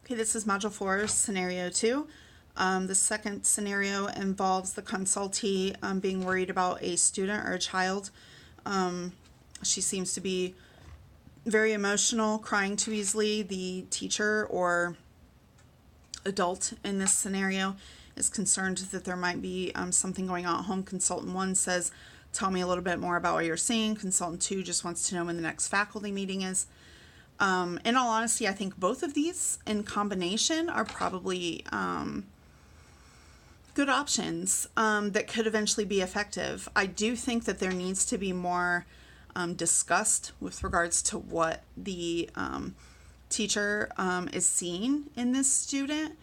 Okay, this is Module 4, Scenario 2. The second scenario involves the consultee being worried about a student or a child. She seems to be very emotional, crying too easily. The teacher or adult in this scenario is concerned that there might be something going on at home. Consultant 1 says, tell me a little bit more about what you're seeing. Consultant 2 just wants to know when the next faculty meeting is. In all honesty, I think both of these in combination are probably good options that could eventually be effective. I do think that there needs to be more discussed with regards to what the teacher is seeing in this student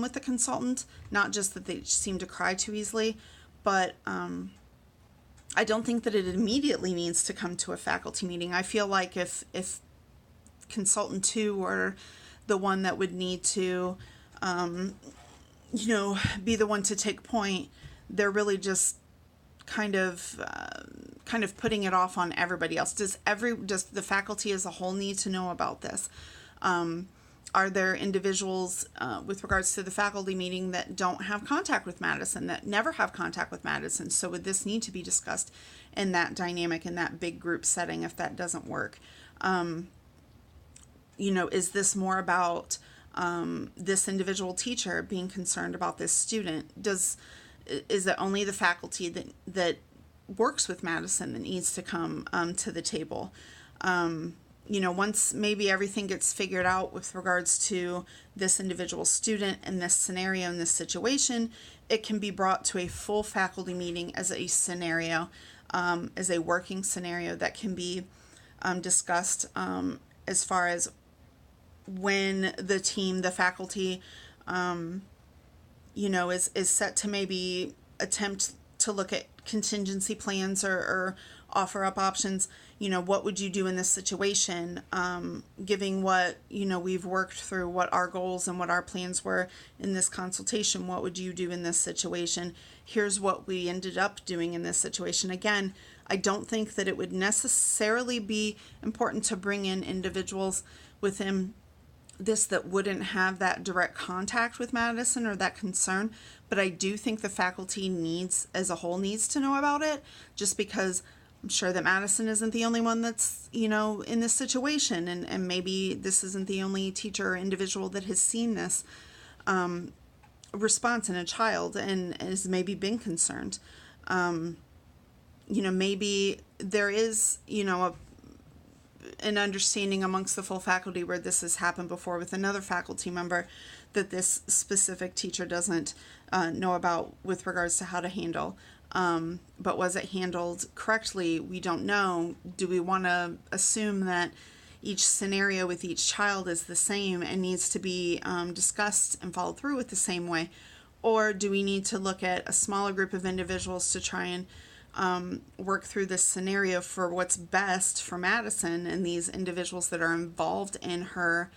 with the consultant. Not just that they seem to cry too easily, but I don't think that it immediately needs to come to a faculty meeting. I feel like if consultant 2 or the one that would need to be the one to take point, they're really just kind of putting it off on everybody else. Does the faculty as a whole need to know about this? Are there individuals with regards to the faculty meeting that don't have contact with Madison, that never have contact with Madison? So would this need to be discussed in that dynamic, in that big group setting, if that doesn't work? Is this more about this individual teacher being concerned about this student? Is it only the faculty that works with Madison that needs to come to the table? Once maybe everything gets figured out with regards to this individual student and this scenario and this situation, it can be brought to a full faculty meeting as a scenario, as a working scenario that can be discussed as far as when the team, the faculty, is set to maybe attempt to look at contingency plans or offer up options. What would you do in this situation? Giving what, we've worked through, what our goals and what our plans were in this consultation, what would you do in this situation? Here's what we ended up doing in this situation. Again, I don't think that it would necessarily be important to bring in individuals within this that wouldn't have that direct contact with Madison or that concern, but I do think the faculty as a whole needs to know about it, just because I'm sure that Madison isn't the only one that's, in this situation, and maybe this isn't the only teacher or individual that has seen this response in a child and has maybe been concerned. Maybe there is, an understanding amongst the full faculty where this has happened before with another faculty member that this specific teacher doesn't know about with regards to how to handle. But was it handled correctly? We don't know. Do we want to assume that each scenario with each child is the same and needs to be discussed and followed through with the same way? Or do we need to look at a smaller group of individuals to try and work through this scenario for what's best for Madison and these individuals that are involved in her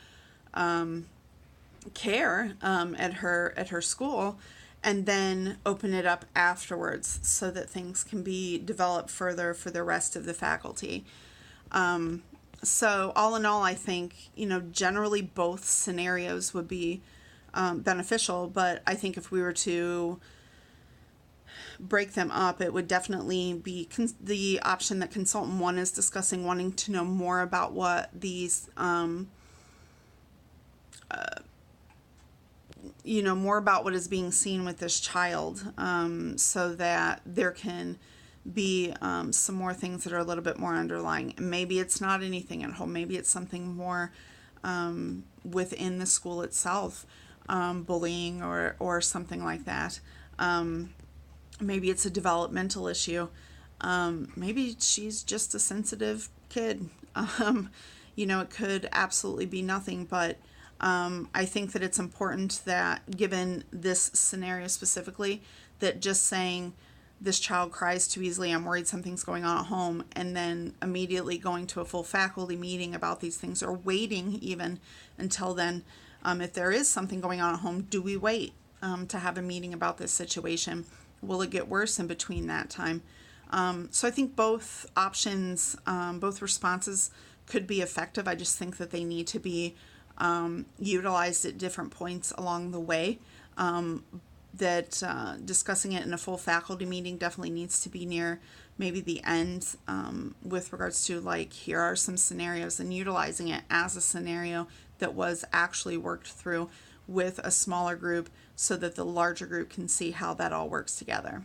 care at her school, and then open it up afterwards so that things can be developed further for the rest of the faculty. So all in all, I think, generally both scenarios would be beneficial, but I think if we were to break them up, it would definitely be the option that consultant 1 is discussing, wanting to know more about what these more about what is being seen with this child, so that there can be some more things that are a little bit more underlying. Maybe it's not anything at home. Maybe it's something more within the school itself, bullying or something like that. Maybe it's a developmental issue. Maybe she's just a sensitive kid. It could absolutely be nothing, but I think that it's important that, given this scenario specifically, that just saying this child cries too easily, I'm worried something's going on at home, and then immediately going to a full faculty meeting about these things, or waiting even until then, if there is something going on at home, do we wait to have a meeting about this situation? Will it get worse in between that time? So I think both options, both responses could be effective. I just think that they need to be utilized at different points along the way. That discussing it in a full faculty meeting definitely needs to be near maybe the end, with regards to like, here are some scenarios, and utilizing it as a scenario that was actually worked through with a smaller group so that the larger group can see how that all works together.